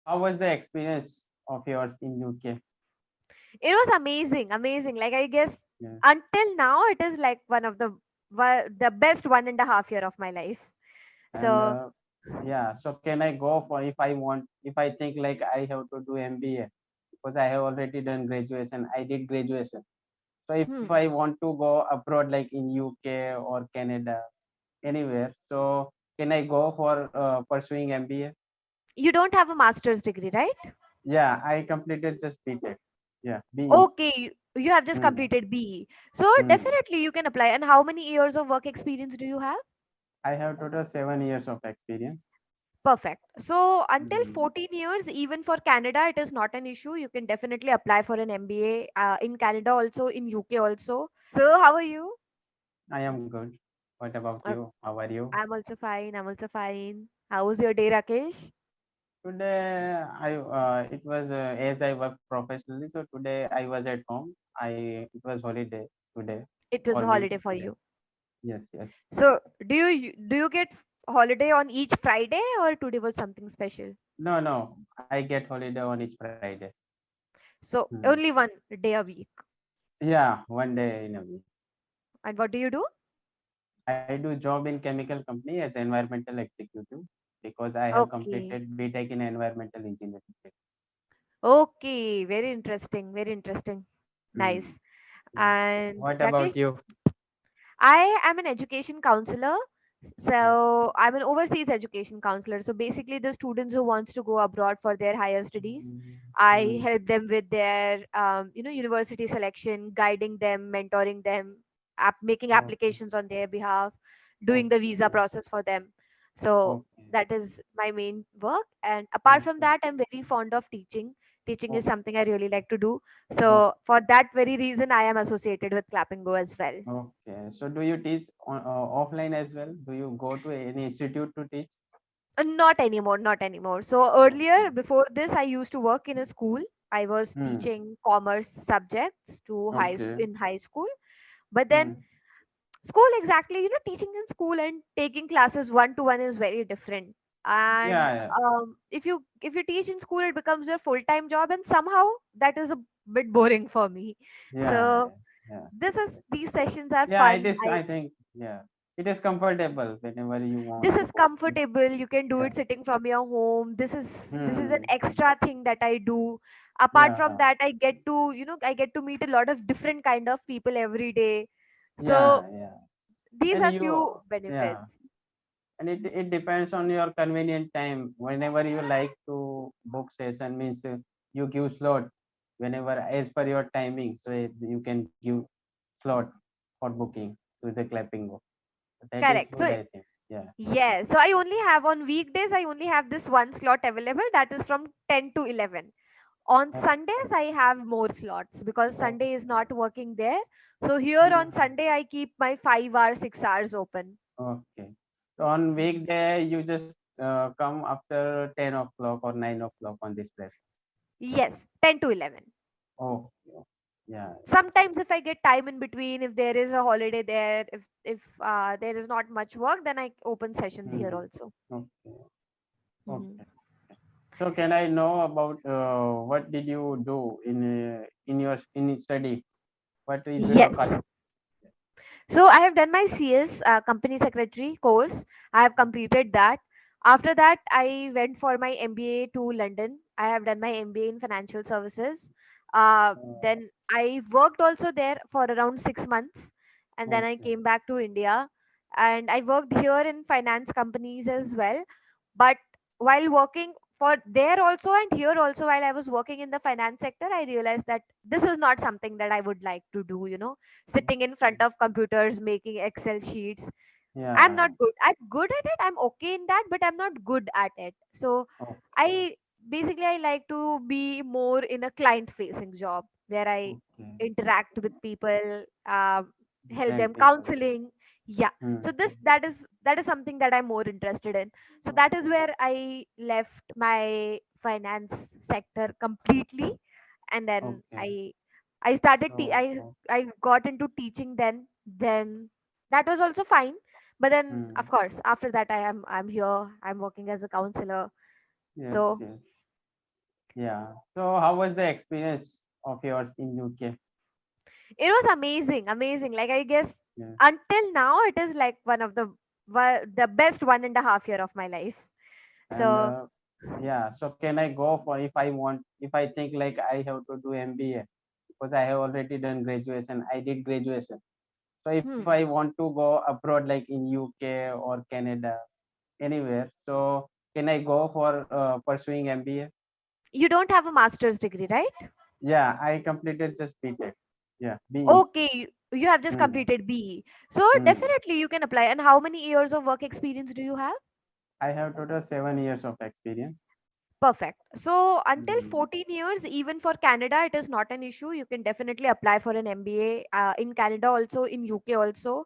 How was the experience of yours in UK? It was amazing, amazing. Like I guess Yeah. until now, it is like one of the best 1.5 year of my life. And So yeah, so can I go for if I want, if I think like I have to do MBA because I have already done graduation. I did graduation. So if I hmm, want to go abroad, like in UK or Canada, anywhere, so can I go for pursuing MBA? you don't have a master's degree, right? Yeah, I completed just BTech. Yeah, BE. Okay, you have just Hmm. completed BE. So Hmm. definitely you can apply. And how many years of work experience do you have? I have total 7 years of experience. Perfect. So until Hmm. 14 years, even for Canada, it is not an issue. You can definitely apply for an MBA in Canada also, in UK also. So how are you? I am good. What about Uh, you? How are you? I'm also fine. I'm also fine. How was your day, Rakesh? Today, it was as I work professionally. So today I was at home. It was holiday today, It was all a week. holiday for Yes, you. yes, yes. So do you get holiday on each Friday or today was something special? No, no. I get holiday on each Friday. So Hmm. only one day a week. Yeah, one day in a week. And what do you do? I do job in chemical company as environmental executive because I have Okay. completed BTech in environmental engineering. Okay. Very interesting. Very interesting. Hmm. Nice. Yeah. And What about Rakesh, you? I am an education counselor. Oh. So I'm an overseas education counselor. So basically, the students who wants to go abroad for their higher studies, Hmm. I Hmm. help them with their university selection, guiding them, mentoring them, making Okay. applications on their behalf, doing the visa Okay. process for them. So Okay. that is my main work. And apart from Okay. that, I'm very fond of teaching. Teaching is Oh, something I really like to do. oh, So for that very reason, I am associated with Clapingo as well. okay. So do you teach offline as well? Do you go to any institute to teach? Not anymore, not anymore. So earlier, Okay. before this, I used to work in a school. I was Hmm. teaching commerce subjects to Okay. in high school. But then Hmm. school exactly, teaching in school and taking classes one to one is very different. And Yeah, yeah, if you teach in school, it becomes your full time job, and somehow that is a bit boring for me. yeah, So yeah, yeah. Yes. these sessions are Yeah, it fun. is. I think. Yeah, it is comfortable whenever you want This to is go. comfortable, you can do it Yes. sitting from your home. This is an Hmm. extra thing that I do. Apart from Yeah. that, I get to meet a lot of different kind of people every day. So Yeah, yeah. these And are you. few benefits. Yeah. And it depends on your convenient time. Whenever you like to book session means you give slot whenever as per your timing. So you can give slot for booking to the Clapingo. That is Correct. good, So I think. Yeah. yes, so I only have on weekdays, I only have this one slot available, that is from 10 to 11. On Oh, Sundays I have more slots because oh, Sunday is not working there. So here on hmm, Sunday I keep my 5 hours 6 hours open. okay. So on Mhm. weekday you just come after 10 o'clock or 9 o'clock on this place. Yes, 10 to 11. Oh, yeah. Yeah. Sometimes if I get time in between, if there is a holiday there, if there is not much work, then I open sessions here Hmm. also. Okay. Mhm. Okay. So can I know about what did you do in your in study? What is your Yes. college? So I have done my CS, company secretary course. I have completed that. After that, I went for my MBA to London. I have done my MBA in financial services. Then I worked also there for around 6 months, and then I Okay. came back to India, and I worked here in finance companies as well. But while working for there also and here also, while I was working in the finance sector, I realized that this is not something that I would like to do. Sitting in front of computers making Excel sheets. I'm Yeah. not good. I'm good at it. I'm okay in that, but I'm not good at it. So Okay. I I like to be more in a client facing job where I Okay. interact with people, help And them people. counseling. Yeah. Hmm. So that is something that I'm more interested in. So that is Okay. where I left my finance sector completely, and then Okay. I started So. I got into teaching then that was also fine, but then Hmm. of course after that I'm here, I'm working as a counselor. Yes. So Yes. Yeah. So how was the experience of yours in UK? It was amazing, amazing. Like I guess Yeah. until now, it is like one of the best 1.5 year of my life. And So yeah, so can I go for if I want, if I think like I have to do MBA because I have already done graduation. I did graduation. So if I hmm, want to go abroad, like in UK or Canada, anywhere, so can I go for pursuing MBA? you don't have a master's degree, right? Yeah, I completed just BTech. Yeah, BE. Okay, you have just Hmm. completed BE. So Hmm. definitely you can apply. And how many years of work experience do you have? I have total 7 years of experience. Perfect. So until Hmm. 14 years, even for Canada, it is not an issue. You can definitely apply for an MBA in Canada also, in UK also.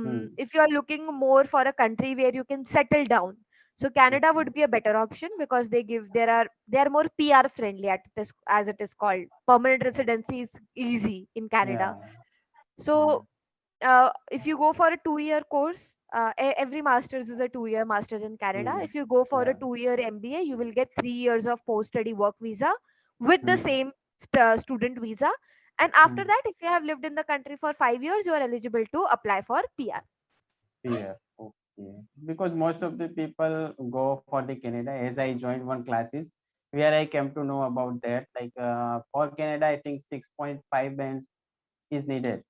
Hmm. If you are looking more for a country where you can settle down, so Canada Okay. would be a better option because they are more PR friendly at this, as it is called. Permanent residency is easy in Canada. Yeah. Yeah. So if you go for a 2 year course, every master's is a 2 year master's in Canada. Hmm. If you go for a Yeah. 2 year MBA, you will get 3 years of post study work visa with the Hmm. same student visa. And after Hmm. that, if you have lived in the country for 5 years, you are eligible to apply for PR. Yeah. Okay. Because most of the people go for the Canada. As I joined one classes where I came to know about that. Like for Canada, I think 6.5 bands is needed.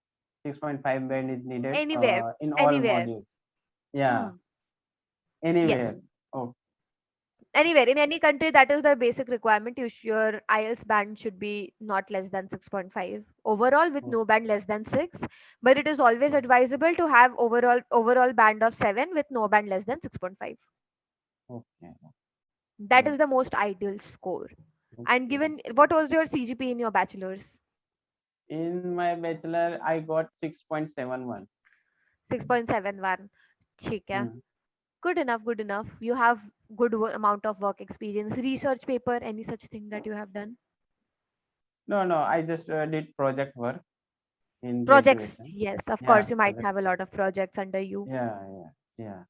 6.5 band is needed Anywhere, in all anywhere. modules. Yeah. Hmm. Anywhere. Yes. Oh. Anywhere in any country, that is the basic requirement. Your IELTS band should be not less than 6.5 overall, with Oh. no band less than 6. But it is always advisable to have overall band of 7 with no band less than 6.5. Okay. That Good. is the most ideal score. And Okay. given what was your CGP in your bachelor's? In my bachelor, I got 6.71. 6.71. ठीक है. Hmm. Good enough, good enough. You have good amount of work experience. Research paper, any such thing that you have done? No, no, I just did project work in Projects, graduation. yes, of Yeah, course, you might project have a work. lot of projects under you. Yeah, yeah, yeah.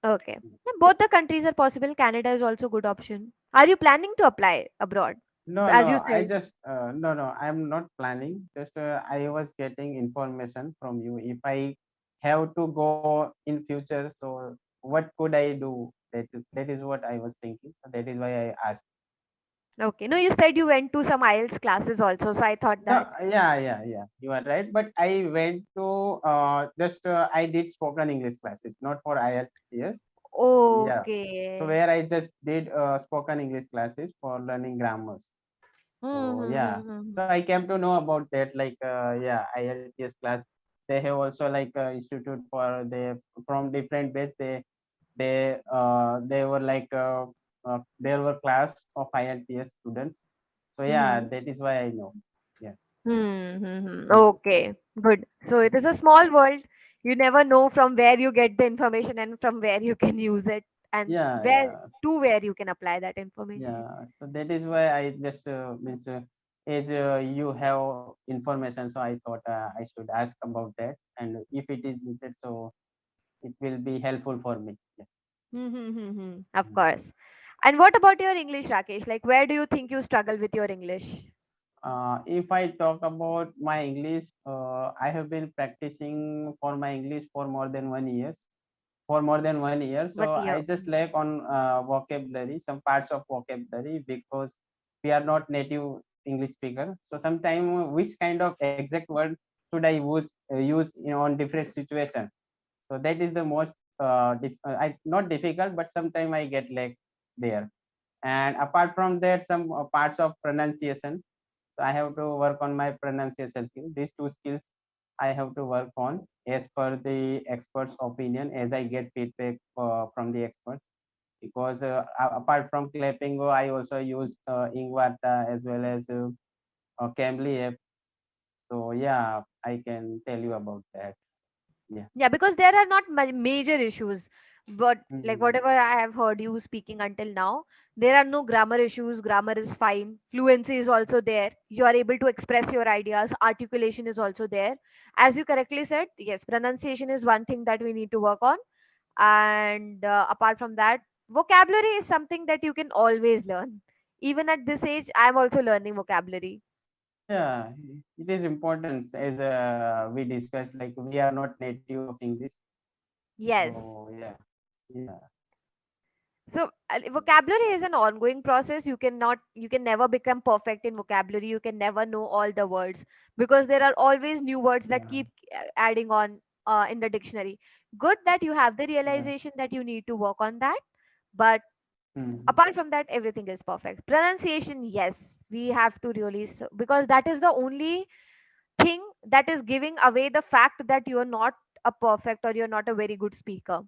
Okay. Yeah, both the countries are possible. Canada is also good option. Are you planning to apply abroad? No, As no, you I said. just, no, no, I'm not planning. Just I was getting information from you. If I have to go in future, so what could I do? That is what I was thinking. So that is why I asked. Okay. No, you said you went to some IELTS classes also, so I thought No, that. yeah, yeah, yeah. You are right. But I went to just I did spoken English classes, not for IELTS. Yeah. So Okay. where I just did spoken English classes for learning grammars. Hmm, So hmm, yeah. hmm, hmm. So I came to know about that. Like yeah, IELTS class. They have also like institute for the from different base. They were like there were class of IELTS students. So yeah, Hmm. that is why I know. Yeah. Mm. Okay. Good. So it is a small world. You never know from where you get the information and from where you can use it and Yeah, yeah, where you can apply that information. yeah. So that is why I just means as you have information, so I thought I should ask about that, and if it is needed, so it will be helpful for me. Yeah. Of Mm. course. And what about your English, Rakesh? Like, where do you think you struggle with your English? If I talk about my English, I have been practicing for my English for more than 1 year. For more than 1 year, so One I year. just lack on vocabulary, some parts of vocabulary, because we are not native English speaker. So sometimes which kind of exact word should I use on different situation. So that is the most not difficult, but sometimes I get lack there. And apart from that, some parts of pronunciation, so I have to work on my pronunciation skill. These two skills I have to work on as per the experts' opinion, as I get feedback from the experts. Because apart from Clapingo, I also use Ingvarta as well as Cambly app. So yeah, I can tell you about that. Yeah. Yeah, because there are not major issues. But like Mm. whatever I have heard you speaking until now, there are no grammar issues. Grammar is fine. Fluency is also there. You are able to express your ideas. Articulation is also there. As you correctly said, yes, pronunciation is one thing that we need to work on. And apart from that, vocabulary is something that you can always learn. Even at this age, I'm also learning vocabulary. Yeah, it is important as we discussed. Like we are not native of English, Yes. so yeah, yeah, So vocabulary is an ongoing process. You can never become perfect in vocabulary. You can never know all the words because there are always new words that yeah, keep adding on in the dictionary. Good that you have the yeah. realization that you need to work on that, but Mm. apart from that, everything is perfect. Pronunciation, yes, we have to really because that is the only thing that is giving away the fact that you are not a perfect or you're not a very good speaker.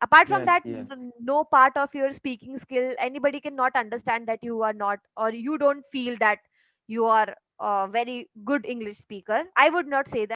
Apart from Yes, that, yes, no part of your speaking skill, anybody cannot understand that you are not, or you don't feel that you are a very good English speaker. I would not say that.